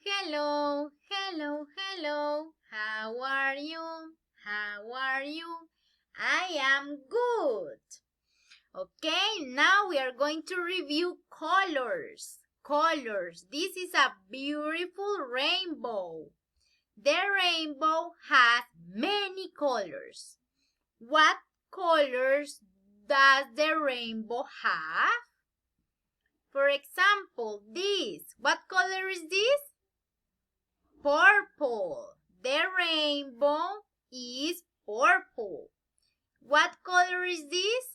hello, hello, hello. How are you? How are you? I am good. Okay, now we are going to review colors. Colors. This is a beautiful rainbow. The rainbow has many colors. What colors does the rainbow have? For example, this. What color is this? Purple. The rainbow is purple. What color is this?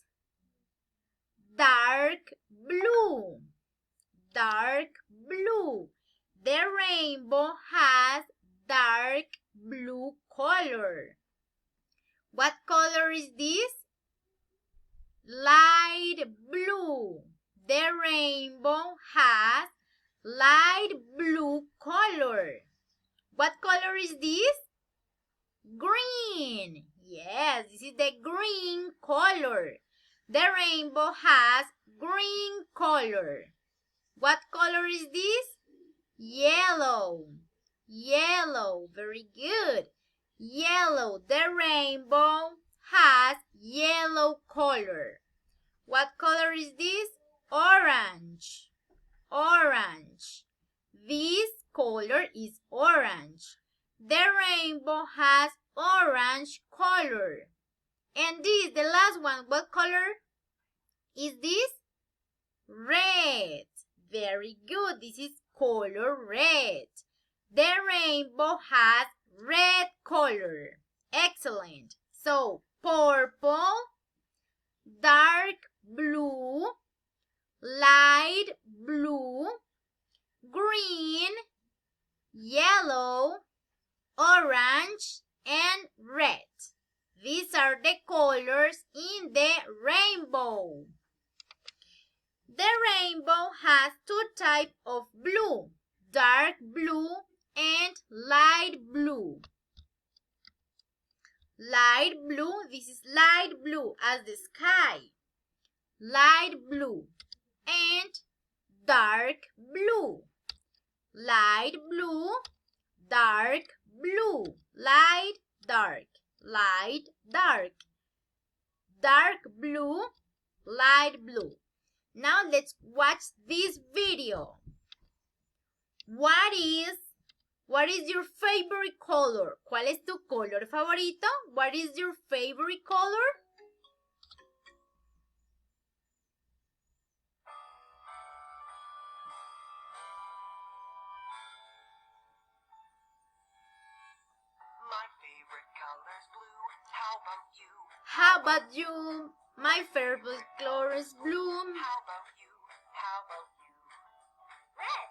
Dark blue. Dark blue. The rainbow has dark blue color. What color is this? Light blue. The rainbow has light blue color. What color is this? Green. Yes, this is the green color. The rainbow has green color. What color is this? Yellow. Yellow. Very good. Yellow. The rainbow has yellow color. What color is this? Orange. Orange. This color is orange. The rainbow has orange color. And this, the last one, what color is this? Red. Very good. This is color red. The rainbow has red color. Excellent. So, purple, dark blue, light blue, green, yellow, orange, and red. These are the colors in the rainbow. The rainbow has two types of blue, dark blue and light blue. Light blue, this is light blue as the sky. Light blue and dark blue. Light blue, dark blue. Light, dark. Light, dark. Dark blue, light blue. Now let's watch this video. What is your favorite color? ¿Cuál es tu color favorito? What is your favorite color? My favorite color is blue. How about you? How about you? My favorite color is blue. How about you? How about you? Red.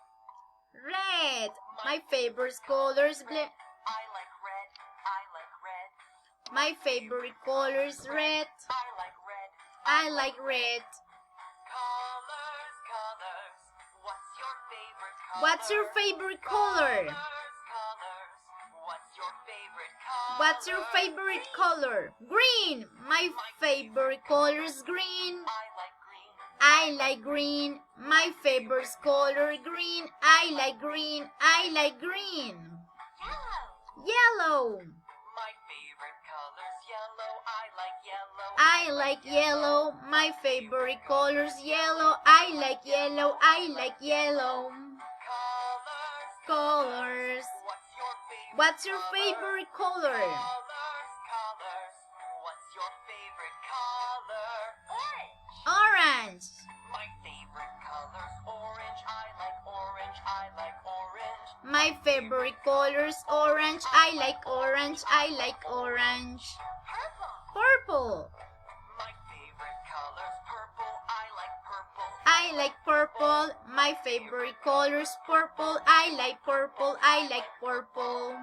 Red. My favorite color is blue. I like red. I like red. My favorite color is red. I like red. I like red. Colors, colors. What's your favorite color? What's your favorite color? Colors. What's your favorite color? What's your favorite color? Green. My favorite color is green. I like green. I like green. My favorite color green. I like green. I like green. Yellow. Yellow. My favorite color's yellow. I like yellow. I like yellow. My favorite color is yellow. I like yellow. I like yellow. Colors. Colors. What's your What's your favorite favorite color? Colors, colors. What's your favorite color? Orange. Orange. My favorite color's orange. I like orange. I like orange. My favorite color is orange. I like orange. I like orange. Purple. Purple. My favorite color's purple. I like purple. I like purple. My favorite color is purple. I like purple. I like purple.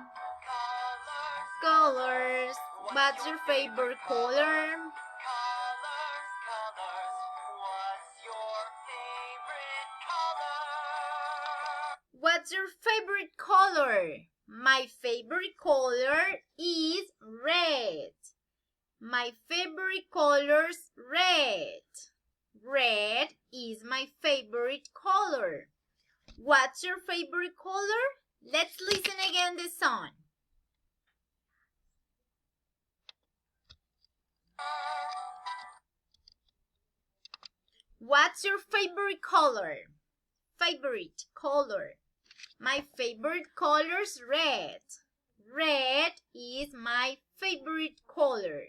Colors. Colors. What's your favorite color? Colors, colors. What's your favorite color? What's your favorite color? My favorite color is red. My favorite color is red. Red is my favorite color. What's your favorite color? Let's listen again the song. What's your favorite color? Favorite color. My favorite color is red. Red is my favorite color.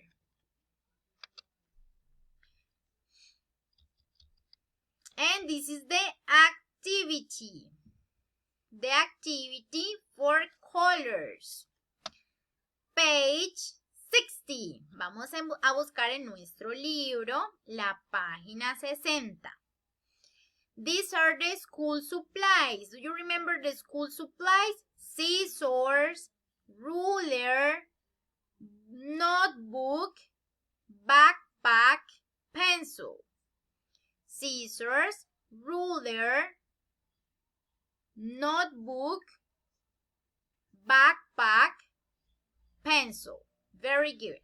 And this is the activity. The activity for colors. Page 60. Vamos a buscar en nuestro libro la página 60. These are the school supplies. Do you remember the school supplies? Scissors, ruler, notebook, backpack, pencil. Scissors, ruler, notebook, backpack, pencil. Very good.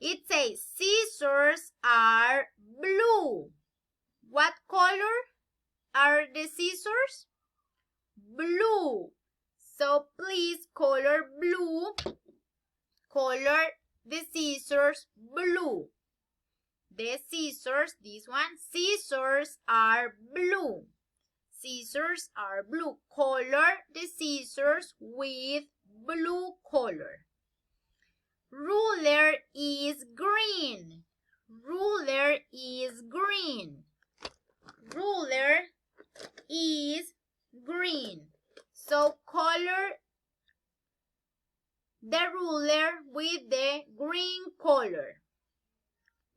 It says scissors are blue. What color are the scissors? Blue. So please color blue. Color the scissors blue. The scissors, this one, scissors are blue. Scissors are blue. Color the scissors with blue color. Ruler is green. Ruler is green. Ruler is green. So color the ruler with the green color.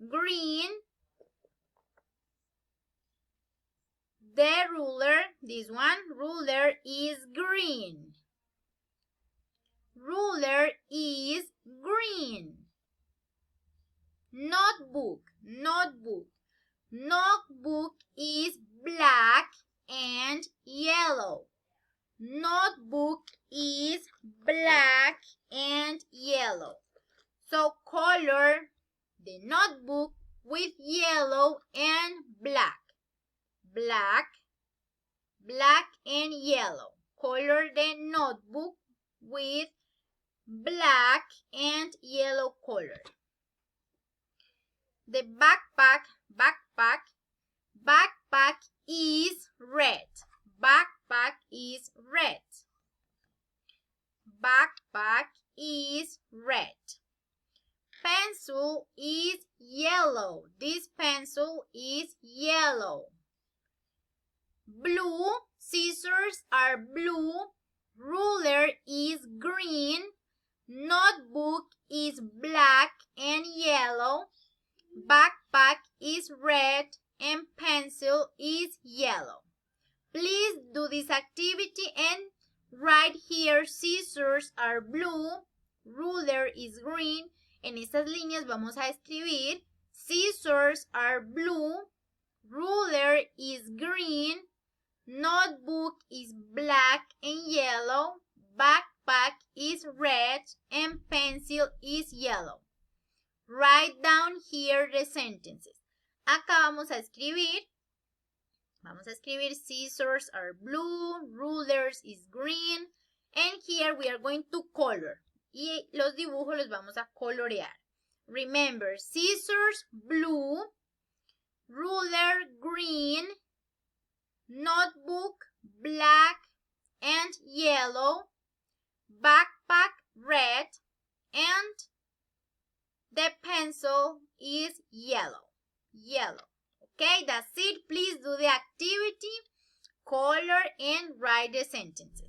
Green. The ruler, this one, ruler is green. Ruler is green. Notebook, notebook. Notebook is black and yellow. Notebook is black and yellow. So color the notebook with yellow and black. Black, black and yellow. Color the notebook with black and yellow color. The backpack is red. Backpack is red. Backpack is red. Pencil is yellow. This pencil is yellow. Blue, scissors are blue. Ruler is green. Notebook is black and yellow. Backpack is red and pencil is yellow. Please do this activity and write here scissors are blue, ruler is green. En estas líneas vamos a escribir scissors are blue, ruler is green, notebook is black and yellow, backpack is red, and pencil is yellow. Write down here the sentences. Acá vamos a escribir scissors are blue, rulers is green, and here we are going to color. Y los dibujos los vamos a colorear. Remember, scissors blue, ruler green, notebook black and yellow, backpack red, and the pencil is yellow. Okay, that's it. Please do the activity, color, and write the sentences.